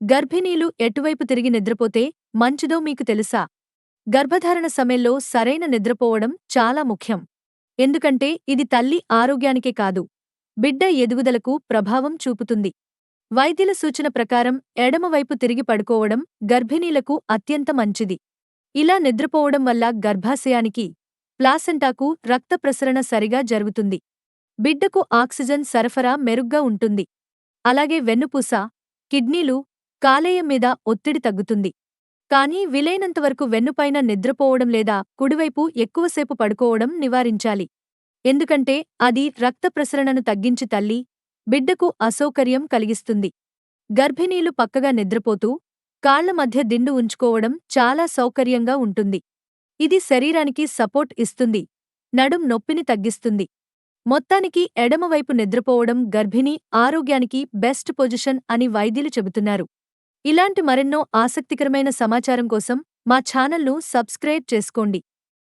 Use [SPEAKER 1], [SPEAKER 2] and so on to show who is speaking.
[SPEAKER 1] గర్భిణీలు ఎటువైపు తిరిగి నిద్రపోతే మంచిదో మీకు తెలుసా? గర్భధారణ సమయంలో సరైన నిద్రపోవడం చాలా ముఖ్యం. ఎందుకంటే ఇది తల్లి ఆరోగ్యానికే కాదు, బిడ్డ ఎదుగుదలకు ప్రభావం చూపుతుంది. వైద్యుల సూచన ప్రకారం ఎడమవైపు తిరిగి పడుకోవడం గర్భిణీలకు అత్యంత మంచిది. ఇలా నిద్రపోవడం వల్ల గర్భాశయానికి, ప్లాసెంటాకు రక్త ప్రసరణ సరిగా జరుగుతుంది. బిడ్డకు ఆక్సిజన్ సరఫరా మెరుగ్గా ఉంటుంది. అలాగే వెన్నుపూస, కిడ్నీలు, కాలేయం మీద ఒత్తిడి తగ్గుతుంది. కానీ వీలైనంతవరకు వెన్నుపైన నిద్రపోవడం లేదా కుడివైపు ఎక్కువసేపు పడుకోవడం నివారించాలి. ఎందుకంటే అది రక్త ప్రసరణను తగ్గించి తల్లి, బిడ్డకు అసౌకర్యం కలిగిస్తుంది. గర్భిణీలు పక్కగా నిద్రపోతూ కాళ్ల మధ్య దిండు ఉంచుకోవడం చాలా సౌకర్యంగా ఉంటుంది. ఇది శరీరానికి సపోర్ట్ ఇస్తుంది, నడుం నొప్పిని తగ్గిస్తుంది. మొత్తానికి ఎడమవైపు నిద్రపోవడం గర్భిణీ ఆరోగ్యానికి బెస్ట్ పొజిషన్ అని వైద్యులు చెబుతున్నారు. ఇలాంటి మరెన్నో ఆసక్తికరమైన సమాచారం కోసం మా ఛానల్ను సబ్స్క్రైబ్ చేసుకోండి.